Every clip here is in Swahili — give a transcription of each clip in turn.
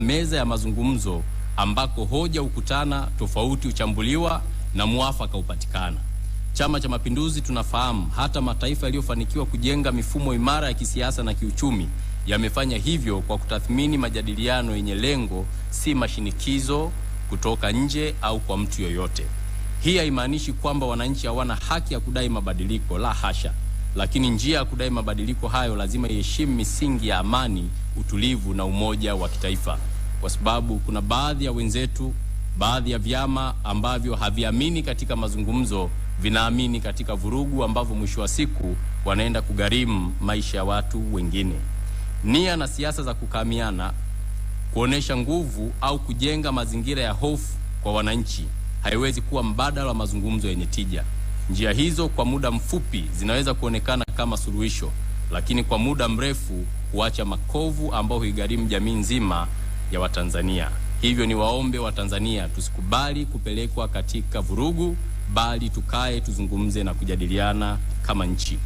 meza ya mazungumzo ambako hoja hukutana, tofauti uchambuliwa na muafaka upatikana. Chama cha Mapinduzi tunafahamu hata mataifa yaliyofanikiwa kujenga mifumo imara ya kisiasa na kiuchumi yamefanya hivyo kwa kutathmini majadiliano yenye lengo, si mashinikizo kutoka nje au kwa mtu yoyote. Hii haimaanishi kwamba wananchi hawana haki ya kudai mabadiliko, la hasha. Lakini njia ya kudai mabadiliko hayo lazima iheshimu misingi ya amani, utulivu na umoja wa kitaifa. Kwa sababu kuna baadhi ya wenzetu, baadhi ya vyama ambavyo haviamini katika mazungumzo, vinaamini katika vurugu ambavyo mwisho wa siku wanaenda kugharimu maisha ya watu wengine. Nia na siasa za kukamiana, kuonesha nguvu au kujenga mazingira ya hofu kwa wananchi haiwezi kuwa mbadala wa mazungumzo yenye tija. Njia hizo kwa muda mfupi zinaweza kuonekana kama suluhisho, lakini kwa muda mrefu huacha makovu ambao huigharimu jamii nzima ya Watanzania. Hivyo ni waombe wa Tanzania tusikubali kupelekwa katika vurugu, bali tukae tuzungumze na kujadiliana kama nchi.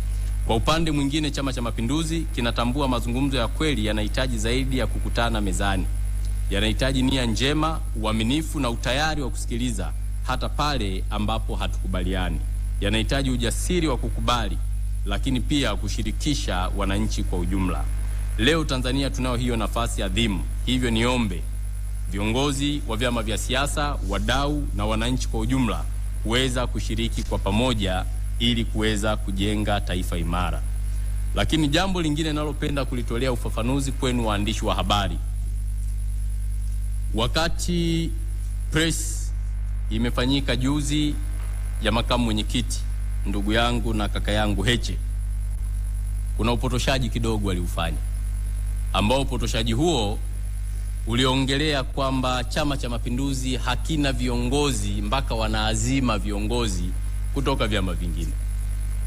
Kwa upande mwingine, Chama cha Mapinduzi kinatambua mazungumzo ya kweli yanahitaji zaidi ya kukutana mezani. Yanahitaji nia njema, uaminifu na utayari wa kusikiliza hata pale ambapo hatukubaliani. Yanahitaji ujasiri wa kukubali, lakini pia kushirikisha wananchi kwa ujumla. Leo Tanzania tunao hiyo nafasi adhimu. Hivyo niombe viongozi wa vyama vya siasa, wadau na wananchi kwa ujumla kuweza kushiriki kwa pamoja ili kuweza kujenga taifa imara. Lakini jambo lingine nalopenda kulitolea ufafanuzi kwenu waandishi wa habari. Wakati press imefanyika juzi ya makamu mwenyekiti ndugu yangu na kaka yangu Heche, kuna upotoshaji kidogo aliufanya, ambao upotoshaji huo uliongelea kwamba Chama cha Mapinduzi hakina viongozi mpaka wanaazima viongozi kutoka vyama vingine.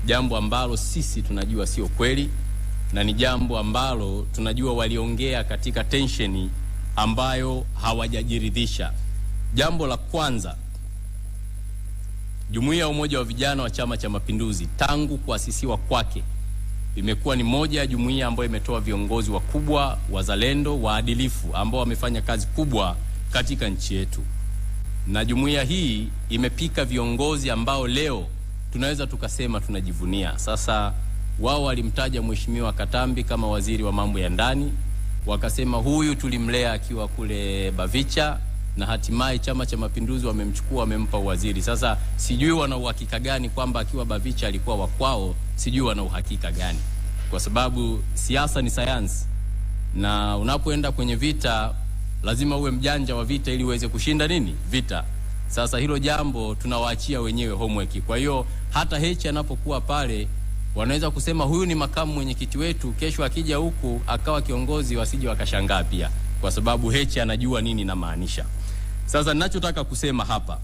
Jambo ambalo sisi tunajua sio kweli, na ni jambo ambalo tunajua waliongea katika tensheni ambayo hawajajiridhisha. Jambo la kwanza, Jumuiya ya Umoja wa Vijana wa Chama cha Mapinduzi tangu kuasisiwa kwake imekuwa ni moja ya jumuiya ambayo imetoa viongozi wakubwa, wazalendo, waadilifu ambao wamefanya kazi kubwa katika nchi yetu. Na jumuiya hii imepika viongozi ambao leo tunaweza tukasema tunajivunia. Sasa wao walimtaja Mheshimiwa Katambi kama waziri wa mambo ya ndani, wakasema huyu tulimlea akiwa kule Bavicha, na hatimaye Chama cha Mapinduzi wamemchukua, wamempa waziri. Sasa sijui wana uhakika gani kwamba akiwa Bavicha alikuwa wa kwao, sijui wana uhakika gani, kwa sababu siasa ni sayansi, na unapoenda kwenye vita lazima uwe mjanja wa vita ili uweze kushinda nini? Vita. Sasa hilo jambo tunawaachia wenyewe homework. Kwa hiyo hata Heche anapokuwa pale, wanaweza kusema huyu ni makamu mwenyekiti wetu, kesho akija huku akawa kiongozi, wasije wakashangaa pia, kwa sababu Heche anajua nini na maanisha. Sasa ninachotaka kusema hapa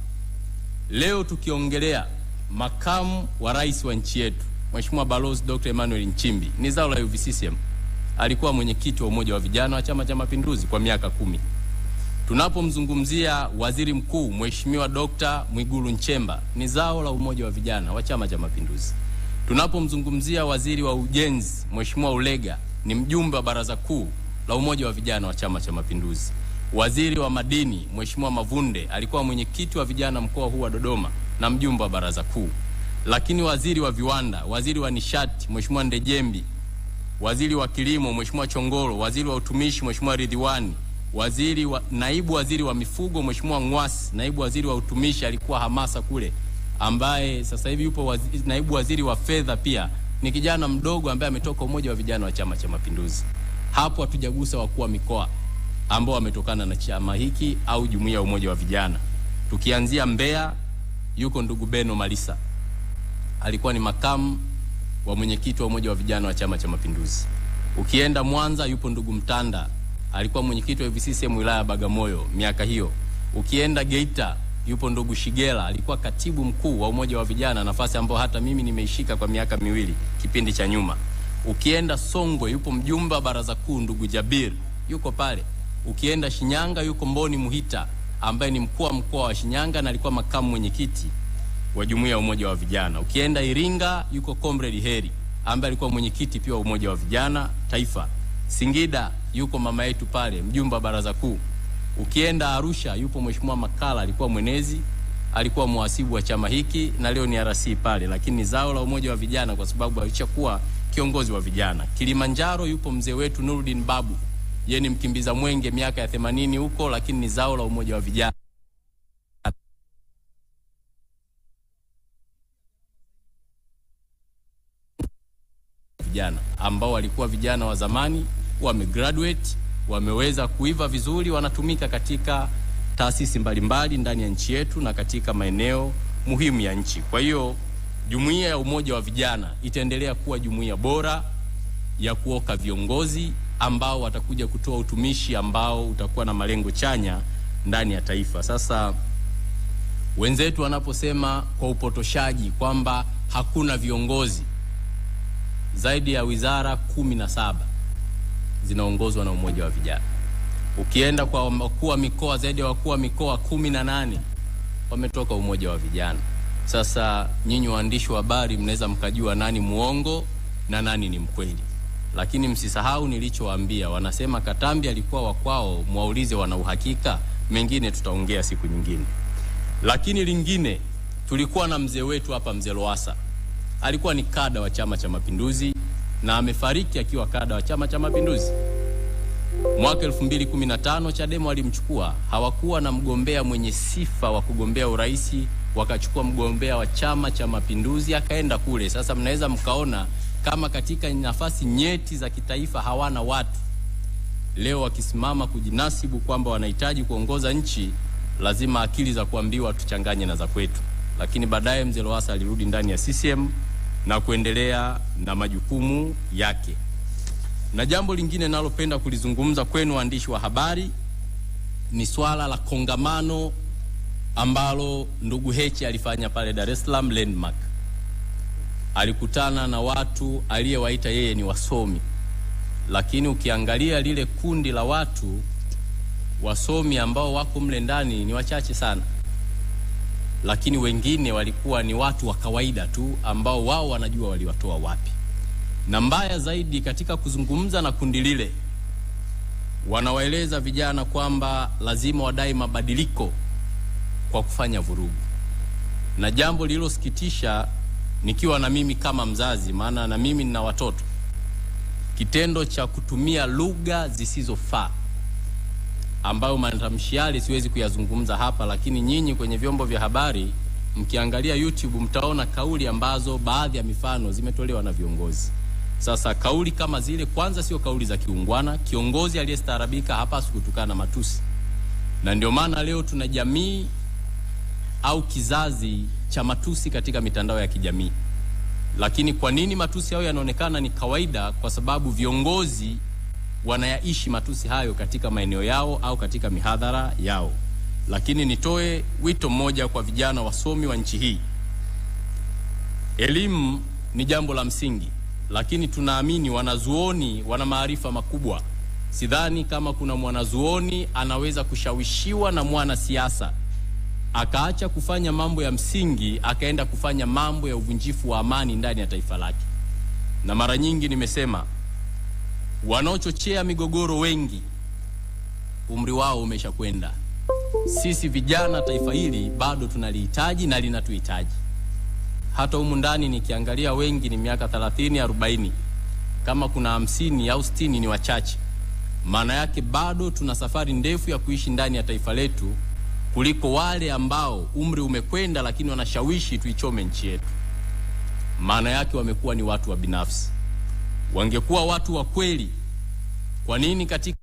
leo, tukiongelea makamu wa rais wa nchi yetu Mheshimiwa Balozi Dr. Emmanuel Nchimbi, ni zao la UVCCM. Alikuwa mwenyekiti wa Umoja wa Vijana wa Chama cha Mapinduzi kwa miaka 10. Tunapomzungumzia waziri mkuu Mheshimiwa Dr. Mwigulu Nchemba, ni zao la Umoja wa Vijana wa Chama cha Mapinduzi. Tunapomzungumzia waziri wa ujenzi Mheshimiwa Ulega, ni mjumbe wa Baraza Kuu la Umoja wa Vijana wa Chama cha Mapinduzi. Waziri wa madini Mheshimiwa Mavunde alikuwa mwenyekiti wa vijana mkoa huu wa Dodoma na mjumbe wa Baraza Kuu. Lakini waziri wa viwanda, waziri wa nishati Mheshimiwa Ndejembi, waziri wa kilimo Mheshimiwa Chongolo, waziri wa utumishi Mheshimiwa Ridhiwani, naibu waziri wa mifugo Mheshimiwa Ngwasi, naibu waziri wa utumishi alikuwa hamasa kule, ambaye sasa hivi yupo naibu waziri wa fedha, pia ni kijana mdogo ambaye ametoka Umoja wa Vijana wa Chama cha Mapinduzi. Hapo hatujagusa wakuu wa mikoa ambao wametokana na chama hiki au jumuiya ya Umoja wa Vijana. Tukianzia Mbeya, yuko ndugu Beno Malisa, alikuwa ni makamu wa mwenyekiti wa Umoja wa Vijana wa Chama cha Mapinduzi. Ukienda Mwanza, yupo ndugu Mtanda, alikuwa mwenyekiti wa UVCCM wilaya ya Bagamoyo miaka hiyo. Ukienda Geita, yupo ndugu Shigela, alikuwa katibu mkuu wa Umoja wa Vijana, nafasi ambayo hata mimi nimeishika kwa miaka 2 kipindi cha nyuma. Ukienda Songwe, yupo mjumbe wa Baraza Kuu ndugu Jabir, yuko pale. Ukienda Shinyanga, yuko Mboni Muhita ambaye ni mkuu wa mkoa wa Shinyanga na alikuwa makamu mwenyekiti wa Jumuiya ya Umoja wa Vijana. Ukienda Iringa, yuko Comrade Heri ambaye alikuwa mwenyekiti pia wa Umoja wa Vijana Taifa. Singida, yuko mama yetu pale, mjumbe wa Baraza Kuu Ukienda Arusha yupo Mheshimiwa Makala, alikuwa mwenezi, alikuwa muhasibu wa chama hiki na leo ni RC pale, lakini ni zao la umoja wa vijana kwa sababu alishakuwa kiongozi wa vijana. Kilimanjaro yupo mzee wetu Nuruddin Babu, yeye ni mkimbiza mwenge miaka ya 80 huko, lakini ni zao la umoja wa vijana. Vijana ambao walikuwa vijana wa zamani wamegraduate, wameweza kuiva vizuri, wanatumika katika taasisi mbalimbali ndani ya nchi yetu na katika maeneo muhimu ya nchi. Kwa hiyo jumuiya ya umoja wa vijana itaendelea kuwa jumuiya bora ya kuoka viongozi ambao watakuja kutoa utumishi ambao utakuwa na malengo chanya ndani ya taifa. Sasa wenzetu wanaposema kwa upotoshaji kwamba hakuna viongozi, zaidi ya wizara 17 zinaongozwa na umoja wa vijana. Ukienda kwa wakuu wa mikoa, zaidi ya wakuu wa mikoa 18 wametoka umoja wa vijana. Sasa nyinyi waandishi wa habari mnaweza mkajua nani muongo na nani ni mkweli. Lakini msisahau nilichowaambia, wanasema Katambi alikuwa wa kwao, mwaulize wana uhakika. Mengine tutaongea siku nyingine. Lakini lingine, tulikuwa na mzee wetu hapa, mzee Lowassa. Alikuwa ni kada wa Chama cha Mapinduzi na amefariki akiwa kada wa Chama cha Mapinduzi. Mwaka 2015 Chadema walimchukua, hawakuwa na mgombea mwenye sifa wa kugombea urais, wakachukua mgombea wa Chama cha Mapinduzi akaenda kule. Sasa mnaweza mkaona kama katika nafasi nyeti za kitaifa hawana watu. Leo wakisimama kujinasibu kwamba wanahitaji kuongoza nchi, lazima akili za kuambiwa tuchanganye na za kwetu. Lakini baadaye mzee Lowassa alirudi ndani ya CCM na kuendelea na majukumu yake. Na jambo lingine nalopenda kulizungumza kwenu waandishi wa habari ni swala la kongamano ambalo ndugu Heche alifanya pale Dar es Salaam Landmark. Alikutana na watu aliyewaita yeye ni wasomi, lakini ukiangalia lile kundi la watu wasomi ambao wako mle ndani ni wachache sana, lakini wengine walikuwa ni watu wa kawaida tu ambao wao wanajua waliwatoa wapi. Na mbaya zaidi, katika kuzungumza na kundi lile, wanawaeleza vijana kwamba lazima wadai mabadiliko kwa kufanya vurugu. Na jambo lililosikitisha, nikiwa na mimi kama mzazi, maana na mimi nina watoto, kitendo cha kutumia lugha zisizofaa ambayo matamshi yale siwezi kuyazungumza hapa, lakini nyinyi kwenye vyombo vya habari mkiangalia YouTube mtaona kauli ambazo baadhi ya mifano zimetolewa na viongozi. Sasa kauli kama zile, kwanza sio kauli za kiungwana. Kiongozi aliyestaarabika hapaswi kutukana na matusi. Na ndio maana leo tuna jamii au kizazi cha matusi katika mitandao ya kijamii. Lakini kwa nini matusi hayo yanaonekana ni kawaida? Kwa sababu viongozi wanayaishi matusi hayo katika maeneo yao au katika mihadhara yao. Lakini nitoe wito mmoja kwa vijana wasomi wa nchi hii. Elimu ni jambo la msingi, lakini tunaamini wanazuoni wana maarifa makubwa. Sidhani kama kuna mwanazuoni anaweza kushawishiwa na mwana siasa akaacha kufanya mambo ya msingi akaenda kufanya mambo ya uvunjifu wa amani ndani ya taifa lake. Na mara nyingi nimesema, wanaochochea migogoro wengi umri wao umeshakwenda. Sisi vijana taifa hili bado tunalihitaji na linatuhitaji. Hata humu ndani nikiangalia wengi ni miaka 30, 40. Kama kuna 50 au 60 ni wachache. Maana yake bado tuna safari ndefu ya kuishi ndani ya taifa letu kuliko wale ambao umri umekwenda lakini wanashawishi tuichome nchi yetu. Maana yake wamekuwa ni watu wa binafsi. Wangekuwa watu wa kweli, kwa nini katika